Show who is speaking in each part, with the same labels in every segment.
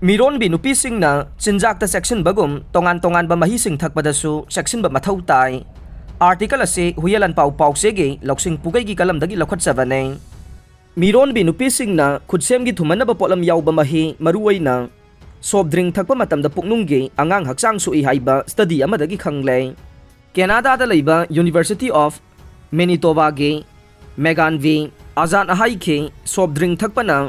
Speaker 1: ꯃꯤꯔꯣꯟꯕꯤ ꯅꯨꯄꯤꯁꯤꯡꯅ ꯆꯤꯟꯖꯥꯛꯇ ꯆꯦꯛꯁꯤꯟꯕꯒꯨꯝ ꯇꯣꯉꯥꯟ-ꯇꯣꯉꯥꯟꯕ ꯃꯍꯤꯁꯤꯡ ꯊꯛꯄꯗꯁꯨ ꯆꯦꯛꯁꯤꯟꯕ ꯃꯊꯧ ꯇꯥꯏ꯫ ꯑꯥꯔꯇꯤꯀꯜ ꯑꯁꯤ ꯍꯨꯏꯌꯦꯟ ꯄꯥꯎꯆꯦꯒꯤ ꯂꯧꯁꯤꯡ ꯄꯨꯒꯩꯒꯤ ꯀꯂꯝꯗꯒꯤ ꯂꯧꯈꯠꯆꯕꯅꯤ꯫ ꯃꯤꯔꯣꯟꯕꯤ ꯅꯨꯄꯤꯁꯤꯡꯅ ꯈꯨꯠꯁꯦꯝꯒꯤ ꯊꯨꯝꯍꯟꯅꯕ ꯄꯣꯠꯂꯝ ꯌꯥꯎꯕ ꯃꯍꯤ, ꯃꯔꯨꯑꯣꯏꯅ ꯁꯣꯐꯠ ꯗ꯭ꯔꯤꯡ ꯊꯛꯄ ꯃꯇꯝꯗ ꯄꯨꯛꯅꯨꯡꯒꯤ ꯑꯉꯥꯡ ꯍꯛꯆꯥꯡ ꯁꯣꯛꯏ ꯍꯥꯏꯕ ꯁ꯭ꯇꯗꯤ ꯑꯃꯗꯒꯤ ꯈꯪꯂꯦ꯫ ꯀꯦꯅꯥꯗꯥꯗ ꯂꯩꯕ ꯌꯨꯅꯤꯚꯔꯁꯤꯇꯤ ꯑꯣꯐ ꯃꯦꯅꯤꯇꯣꯕꯥꯒꯤ ꯃꯦꯒꯥꯟ ꯚꯤ ꯑꯖꯥꯗꯅ ꯍꯥꯏꯈꯤ ꯁꯣꯐꯠ ꯗ꯭ꯔꯤꯡ ꯊꯛꯄꯅ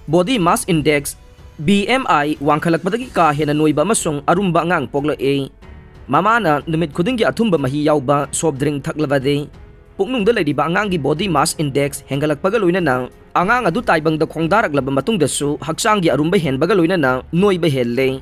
Speaker 1: ꯕꯣꯗꯤ ꯃꯥꯁ ꯏꯟꯗꯦꯛꯁ BMI ꯋꯥꯡꯈꯠꯂꯛꯄꯗꯒꯤ ꯀꯥ ꯍꯦꯟꯅ ꯅꯣꯏꯕ ꯑꯃꯁꯨꯡ ꯑꯔꯨꯝꯕ ꯑꯉꯥꯡ ꯄꯣꯛꯂꯛꯏ꯫ ꯃꯃꯥꯅ ꯅꯨꯃꯤꯠ ꯈꯨꯗꯤꯡꯒꯤ ꯑꯊꯨꯝꯕ ꯃꯍꯤ ꯌꯥꯎꯕ ꯁꯣꯐꯠ ꯗ꯭ꯔꯤꯡ ꯊꯛꯂꯕꯗꯤ ꯄꯨꯛꯅꯨꯡꯗ ꯂꯩꯔꯤꯕ ꯑꯉꯥꯡꯒꯤ ꯕꯣꯗꯤ ꯃꯥꯁ ꯏꯟꯗꯦꯛꯁ ꯍꯦꯟꯒꯠꯂꯛꯄꯒ ꯂꯣꯏꯅꯅ ꯑꯉꯥꯡ ꯑꯗꯨ ꯇꯥꯏꯕꯪꯗ ꯈꯣꯡꯗꯥꯔꯛꯂꯕ ꯃꯇꯨꯡꯗꯁꯨ ꯍꯛꯆꯥꯡꯒꯤ ꯑꯔꯨꯝꯕ ꯍꯦꯟꯕꯒ ꯂꯣꯏꯅꯅ ꯅꯣꯏꯕ ꯍꯦꯜꯂꯤ꯫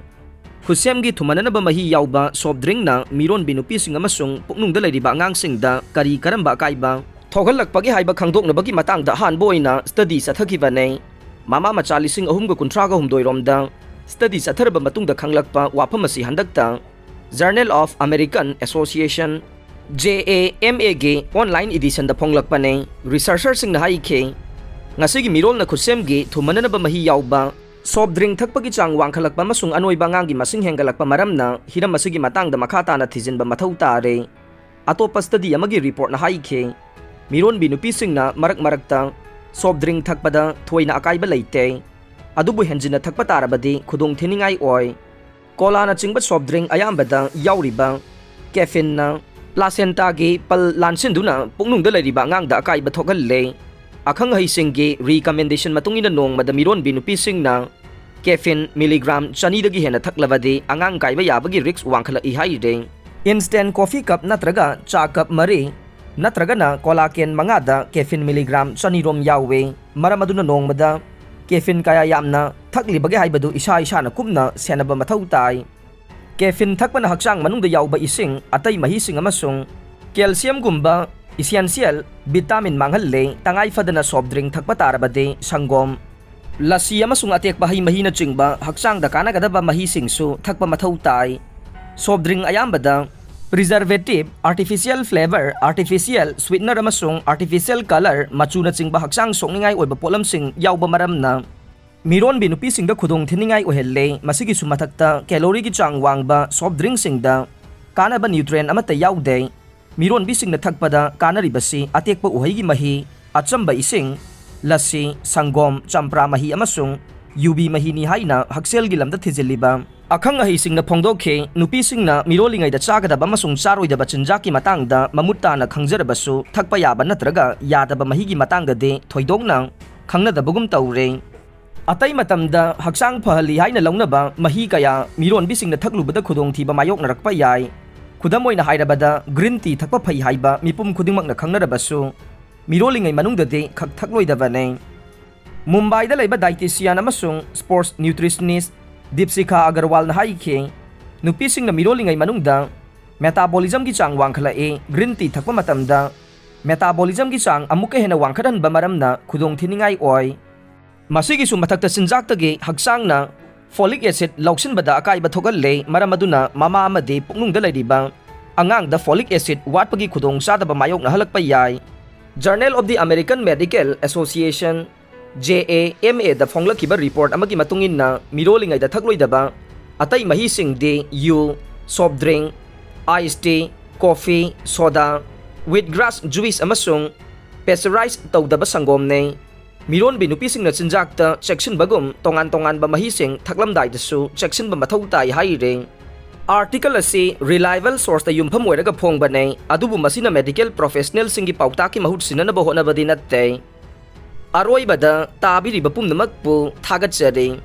Speaker 1: ꯈꯨꯠꯁꯦꯝꯒꯤ ꯊꯨꯝꯍꯟꯅꯕ ꯃꯍꯤ ꯌꯥꯎꯕ ꯁꯣꯐꯠ ꯗ꯭ꯔꯤꯡꯅ ꯃꯤꯔꯣꯟꯕꯤ ꯅꯨꯄꯤꯁꯤꯡ ꯑꯃꯁꯨꯡ ꯄꯨꯛꯅꯨꯡꯗ ꯂꯩꯔꯤꯕ ꯑꯉꯥꯡꯁꯤꯡꯗ ꯀꯔꯝꯕ ꯑꯀꯥꯏꯕ ꯊꯣꯛꯍꯜꯂꯛꯄꯒꯦ ꯍꯥꯏꯕ ꯈꯪꯗꯣꯛꯅꯕꯒꯤ ꯃꯇꯥꯡꯗ ꯑꯍꯥꯟꯕ ꯑꯣꯏꯅ ꯁ꯭ꯇꯗꯤ ꯆꯠꯊꯈꯤꯕꯅꯤ꯫ ꯃꯃꯥ ꯃꯆꯥ 3,338 ꯔꯣꯝꯗ ꯁ꯭ꯇꯗꯤ ꯆꯠꯊꯔꯕ ꯃꯇꯨꯡꯗ ꯈꯪꯂꯛꯄ ꯋꯥꯐꯝ ꯑꯁꯤ ꯍꯟꯗꯛꯇ ꯖꯔꯅꯦꯜ ꯑꯣꯐ ꯑꯃꯦꯔꯤꯀꯟ ꯑꯦꯁꯣꯁꯤꯌꯦꯁꯟ JAMAꯒꯤ ꯑꯣꯟꯂꯥꯏꯟ ꯏꯗꯤꯁꯟꯗ ꯐꯣꯡꯂꯛꯄꯅꯤ꯫ ꯔꯤꯁꯔꯆꯔꯁꯤꯡꯅ ꯍꯥꯏꯈꯤ ꯉꯁꯤꯒꯤ ꯃꯤꯔꯣꯜꯅ ꯈꯨꯠꯁꯦꯝꯒꯤ ꯊꯨꯝꯍꯟꯅꯕ ꯃꯍꯤ ꯌꯥꯎꯕ ꯁꯣꯐꯠ ꯗ꯭ꯔꯤꯡ ꯊꯛꯄꯒꯤ ꯆꯥꯡ ꯋꯥꯡꯈꯠꯂꯛꯄ ꯑꯃꯁꯨꯡ ꯑꯅꯣꯏꯕ ꯑꯉꯥꯡꯒꯤ ꯃꯁꯤꯡ ꯍꯦꯟꯒꯠꯂꯛꯄ ꯃꯔꯝꯅ ꯍꯤꯔꯝ ꯑꯁꯤꯒꯤ ꯃꯇꯥꯡꯗ ꯃꯈꯥ ꯇꯥꯅ ꯊꯤꯖꯤꯟꯕ ꯃꯊꯧ ꯇꯥꯔꯦ꯫ ꯑꯇꯣꯞꯄ ꯁ꯭ꯇꯗꯤ ꯑꯃꯒꯤ ꯔꯤꯄꯣꯔꯠꯅ ꯍꯥꯏꯈꯤ ꯃꯤꯔꯣꯟꯕꯤ ꯅꯨꯄꯤꯁꯤꯡꯅ ꯃꯔꯛ-ꯃꯔꯛꯇ ꯁꯣꯐꯠ ꯗ꯭ꯔꯤꯡ ꯊꯛꯄꯗ ꯊꯣꯏꯅ ꯑꯀꯥꯏꯕ ꯂꯩꯇꯦ, ꯑꯗꯨꯕꯨ ꯍꯦꯟꯖꯤꯟꯅ ꯊꯛꯄ ꯇꯥꯔꯕꯗꯤ ꯈꯨꯗꯣꯡꯊꯤꯅꯤꯡꯉꯥꯏ ꯑꯣꯏ꯫ ꯀꯣꯂꯥꯅꯆꯤꯡꯕ ꯁꯣꯐꯠ ꯗ꯭ꯔꯤꯡ ꯑꯌꯥꯝꯕꯗ ꯌꯥꯎꯔꯤꯕ ꯀꯦꯐꯤꯟꯅ ꯄ꯭ꯂꯥꯁꯦꯟꯇꯥꯒꯤ ꯄꯜ ꯂꯥꯟꯁꯤꯟꯗꯨꯅ ꯄꯨꯛꯅꯨꯡꯗ ꯂꯩꯔꯤꯕ ꯑꯉꯥꯡꯗ ꯑꯀꯥꯏꯕ ꯊꯣꯛꯍꯜꯂꯦ꯫ ꯑꯈꯪ-ꯑꯍꯩꯁꯤꯡꯒꯤ ꯔꯤꯀꯃꯦꯟꯗꯦꯁꯟ ꯃꯇꯨꯡꯏꯟꯅ ꯅꯣꯡꯃꯗ ꯃꯤꯔꯣꯟꯕꯤ ꯅꯨꯄꯤꯁꯤꯡꯅ ꯀꯦꯐꯤꯟ ꯃꯤꯂꯤꯒ꯭ꯔꯥꯝ 200ꯗꯒꯤ ꯍꯦꯟꯅ ꯊꯛꯂꯕꯗꯤ ꯑꯉꯥꯡ ꯀꯥꯏꯕ ꯌꯥꯕꯒꯤ ꯔꯤꯛꯁ ꯋꯥꯡꯈꯠꯂꯛꯏ ꯍꯥꯏꯔꯦ꯫ ꯏꯟꯁꯇꯦꯟꯠ ꯀꯣꯐꯤ ꯀꯞ ꯅꯠꯇ꯭ꯔꯒ ꯆꯥ ꯀꯞ 4 ꯅꯠꯇ꯭ꯔꯒꯅ ꯀꯣꯂꯥ ꯀꯦꯟ 5ꯗ ꯀꯦꯐꯤꯟ ꯃꯤꯂꯤꯒ꯭ꯔꯥꯝ 200 ꯔꯣꯝ ꯌꯥꯎꯏ꯫ ꯃꯔꯝ ꯑꯗꯨꯅ ꯅꯣꯡꯃꯗ ꯀꯦꯐꯤꯟ ꯀꯌꯥ ꯌꯥꯝꯅ ꯊꯛꯂꯤꯕꯒꯦ ꯍꯥꯏꯕꯗꯨ ꯏꯁꯥꯅ ꯀꯨꯞꯅ ꯁꯦꯟꯅꯕ ꯃꯊꯧ ꯇꯥꯏ꯫ ꯀꯦꯐꯤꯟ ꯊꯛꯄꯅ ꯍꯛꯆꯥꯡ ꯃꯅꯨꯡꯗ ꯌꯥꯎꯕ ꯏꯁꯤꯡ, ꯑꯇꯩ ꯃꯍꯤꯁꯤꯡ ꯑꯃꯁꯨꯡ ꯀꯦꯜꯁꯤꯌꯝꯒꯨꯝꯕ ꯏꯁꯦꯟꯁꯤꯌꯦꯜ ꯚꯤꯇꯥꯃꯤꯟ ꯃꯥꯡꯍꯜꯂꯦ꯫ ꯇꯉꯥꯏꯐꯗꯅ ꯁꯣꯐꯠ ꯗ꯭ꯔꯤꯡ ꯊꯛꯄ ꯇꯥꯔꯕꯗꯤ ꯁꯪꯒꯣꯝ, ꯂꯁꯤ ꯑꯃꯁꯨꯡ ꯑꯇꯦꯛꯄ ꯍꯩ-ꯃꯍꯤꯅꯆꯤꯡꯕ ꯍꯛꯆꯥꯡꯗ ꯀꯥꯟꯅꯒꯗꯕ ꯃꯍꯤꯁꯤꯡꯁꯨ ꯊꯛꯄ ꯃꯊꯧ ꯇꯥꯏ꯫ ꯁꯣꯐꯠ ꯗ꯭ꯔꯤꯡ ꯑꯌꯥꯝꯕꯗ ꯄ꯭ꯔꯤꯖꯔꯚꯦꯇꯤꯚ, ꯑꯥꯔꯇꯤꯐꯤꯁꯤꯌꯦꯜ ꯐ꯭ꯂꯦꯚꯔ, ꯑꯥꯔꯇꯤꯐꯤꯁꯤꯌꯦꯜ ꯁ꯭ꯋꯤꯠꯅꯔ ꯑꯃꯁꯨꯡ ꯑꯥꯔꯇꯤꯐꯤꯁꯤꯌꯦꯜ ꯀꯂꯔ ꯃꯆꯨꯅꯆꯤꯡꯕ ꯍꯛꯆꯥꯡ ꯁꯣꯛꯅꯤꯡꯉꯥꯏ ꯑꯣꯏꯕ ꯄꯣꯠꯂꯝꯁꯤꯡ ꯌꯥꯎꯕ ꯃꯔꯝꯅ ꯃꯤꯔꯣꯟꯕꯤ ꯅꯨꯄꯤꯁꯤꯡꯗ ꯈꯨꯗꯣꯡꯊꯤꯅꯤꯡꯉꯥꯏ ꯑꯣꯏꯍꯜꯂꯦ꯫ ꯃꯁꯤꯒꯤꯁꯨ ꯃꯊꯛꯇ ꯀꯦꯂꯣꯔꯤꯒꯤ ꯆꯥꯡ ꯋꯥꯡꯕ ꯁꯣꯐꯠ ꯗ꯭ꯔꯤꯡꯁꯤꯡꯗ ꯀꯥꯟꯅꯕ ꯅ꯭ꯌꯨꯇ꯭ꯔꯤꯑꯦꯟꯠ ꯑꯃꯠꯇ ꯌꯥꯎꯗꯦ꯫ ꯃꯤꯔꯣꯟꯕꯤꯁꯤꯡꯅ ꯊꯛꯄꯗ ꯀꯥꯟꯅꯔꯤꯕꯁꯤ ꯑꯇꯦꯛꯄ ꯎꯍꯩꯒꯤ ꯃꯍꯤ, ꯑꯆꯝꯕ ꯏꯁꯤꯡ, ꯂꯁꯤ, ꯁꯪꯒꯣꯝ, ꯆꯝꯄ꯭ꯔꯥ ꯃꯍꯤ ꯑꯃꯁꯨꯡ ꯌꯨꯕꯤ ꯃꯍꯤꯅꯤ ꯍꯥꯏꯅ ꯍꯛꯁꯦꯜꯒꯤ ꯂꯝꯗ ꯊꯤꯖꯤꯜꯂꯤꯕ ꯑꯈꯪ-ꯑꯍꯩꯁꯤꯡꯅ ꯐꯣꯡꯗꯣꯛꯈꯤ꯫ ꯅꯨꯄꯤꯁꯤꯡꯅ ꯃꯤꯔꯣꯜꯂꯤꯉꯩꯗ ꯆꯥꯒꯗꯕ ꯑꯃꯁꯨꯡ ꯆꯥꯔꯣꯏꯗꯕ ꯆꯤꯟꯖꯥꯛꯀꯤ ꯃꯇꯥꯡꯗ ꯃꯃꯨꯠ ꯇꯥꯅ ꯈꯪꯖꯔꯕꯁꯨ ꯊꯛꯄ ꯌꯥꯕ ꯅꯠꯇ꯭ꯔꯒ ꯌꯥꯗꯕ ꯃꯍꯤꯒꯤ ꯃꯇꯥꯡꯗꯗꯤ ꯊꯣꯏꯗꯣꯛꯅ ꯈꯪꯅꯗꯕꯒꯨꯝ ꯇꯧꯔꯦ꯫ ꯑꯇꯩ ꯃꯇꯝꯗ ꯍꯛꯆꯥꯡ ꯐꯍꯜꯂꯤ ꯍꯥꯏꯅ ꯂꯧꯅꯕ ꯃꯍꯤ ꯀꯌꯥ ꯃꯤꯔꯣꯟꯕꯤꯁꯤꯡꯅ ꯊꯛꯂꯨꯕꯗ ꯈꯨꯗꯣꯡꯊꯤꯕ ꯃꯥꯌꯣꯛꯅꯔꯛꯄ ꯌꯥꯏ꯫ ꯈꯨꯗꯝ ꯑꯣꯏꯅ ꯍꯥꯏꯔꯕꯗ ꯒ꯭ꯔꯤꯟ ꯇꯤ ꯊꯛꯄ ꯐꯩ ꯍꯥꯏꯕ ꯃꯤꯄꯨꯝ ꯈꯨꯗꯤꯡꯃꯛꯅ ꯈꯪꯅꯔꯕꯁꯨ ꯃꯤꯔꯣꯜꯂꯤꯉꯩ ꯃꯅꯨꯡꯗꯗꯤ ꯊꯛꯂꯣꯏꯗꯕꯅꯤ꯫ ꯃꯨꯝꯕꯥꯏꯗ ꯂꯩꯕ ꯗꯥꯏꯇꯤꯁꯤꯌꯥꯟ ꯑꯃꯁꯨꯡ ꯁ꯭ꯄꯣꯔꯠꯁ ꯅ꯭ꯌꯨꯇ꯭ꯔꯤꯁꯅꯤꯁꯠ ꯗꯤꯞꯁꯤꯈꯥ ꯑꯒꯔꯋꯥꯜꯅ ꯍꯥꯏꯈꯤ ꯅꯨꯄꯤꯁꯤꯡꯅ ꯃꯤꯔꯣꯜꯂꯤꯉꯩ ꯃꯅꯨꯡꯗ ꯃꯦꯇꯥꯕꯣꯂꯤꯖꯝꯒꯤ ꯆꯥꯡ ꯋꯥꯡꯈꯠꯂꯛꯏ꯫ ꯒ꯭ꯔꯤꯟ ꯇꯤ ꯊꯛꯄ ꯃꯇꯝꯗ ꯃꯦꯇꯥꯕꯣꯂꯤꯖꯝꯒꯤ ꯆꯥꯡ ꯑꯃꯨꯛꯀ ꯍꯦꯟꯅ ꯋꯥꯡꯈꯠꯍꯟꯕ ꯃꯔꯝꯅ ꯈꯨꯗꯣꯡꯊꯤꯅꯤꯡꯉꯥꯏ ꯑꯣꯏ꯫ ꯃꯁꯤꯒꯤꯁꯨ ꯃꯊꯛꯇ ꯆꯤꯟꯖꯥꯛꯇꯒꯤ ꯍꯛꯆꯥꯡꯅ ꯐꯣꯂꯤꯛ ꯑꯦꯁꯤꯗ ꯂꯧꯁꯤꯟꯕꯗ ꯑꯀꯥꯏꯕ ꯊꯣꯛꯍꯜꯂꯦ꯫ ꯃꯔꯝ ꯑꯗꯨꯅ ꯃꯃꯥ ꯑꯃꯗꯤ ꯄꯨꯛꯅꯨꯡꯗ ꯂꯩꯔꯤꯕ ꯑꯉꯥꯡꯗ ꯐꯣꯂꯤꯛ ꯑꯦꯁꯤꯗ ꯋꯥꯠꯄꯒꯤ ꯈꯨꯗꯣꯡꯆꯥꯗꯕ ꯃꯥꯌꯣꯛꯅꯍꯜꯂꯛꯄ ꯌꯥꯏ꯫ Journal of the American medical association JAMAꯗ ꯐꯣꯡꯂꯛꯈꯤꯕ ꯔꯤꯄꯣꯔꯠ ꯑꯃꯒꯤ ꯃꯇꯨꯡꯏꯟꯅ ꯃꯤꯔꯣꯜꯂꯤꯉꯩꯗ ꯊꯛꯂꯣꯏꯗꯕ ꯑꯇꯩ ꯃꯍꯤꯁꯤꯡꯗꯤ ꯌꯨ, soft drink, ice tea, coffee, soda, wheatgrass juice ꯑꯃꯁꯨꯡ ꯄꯦꯁꯆꯔꯥꯏꯖ ꯇꯧꯗꯕ ꯁꯪꯒꯣꯝꯅꯤ꯫ ꯃꯤꯔꯣꯟꯕꯤ ꯅꯨꯄꯤꯁꯤꯡꯅ ꯆꯤꯟꯖꯥꯛꯇ ꯆꯦꯛꯁꯤꯟꯕꯒꯨꯝ ꯇꯣꯉꯥꯟ-ꯇꯣꯉꯥꯟꯕ ꯃꯍꯤꯁꯤꯡ ꯊꯛꯂꯝꯗꯥꯏꯗꯁꯨ ꯆꯦꯛꯁꯤꯟꯕ ꯃꯊꯧ ꯇꯥꯏ ꯍꯥꯏꯔꯦ꯫ ꯑꯥꯔꯇꯤꯀꯜ ꯑꯁꯤ ꯔꯤꯂꯥꯏꯕꯜ ꯁꯣꯔꯁꯇ ꯌꯨꯝꯐꯝ ꯑꯣꯏꯔꯒ ꯐꯣꯡꯕꯅꯤ, ꯑꯗꯨꯕꯨ ꯃꯁꯤꯅ ꯃꯦꯗꯤꯀꯦꯜ ꯄ꯭ꯔꯣꯐꯦꯁꯅꯦꯜꯁꯤꯡꯒꯤ ꯄꯥꯎꯇꯥꯛꯀꯤ ꯃꯍꯨꯠ ꯁꯤꯟꯅꯅꯕ ꯍꯣꯠꯅꯕꯗꯤ ꯅꯠꯇꯦ꯫ ꯑꯔꯣꯏꯕꯗ ꯇꯥꯕꯤꯔꯤꯕ ꯄꯨꯝꯅꯃꯛꯄꯨ ꯊꯥꯒꯠꯆꯔꯤ꯫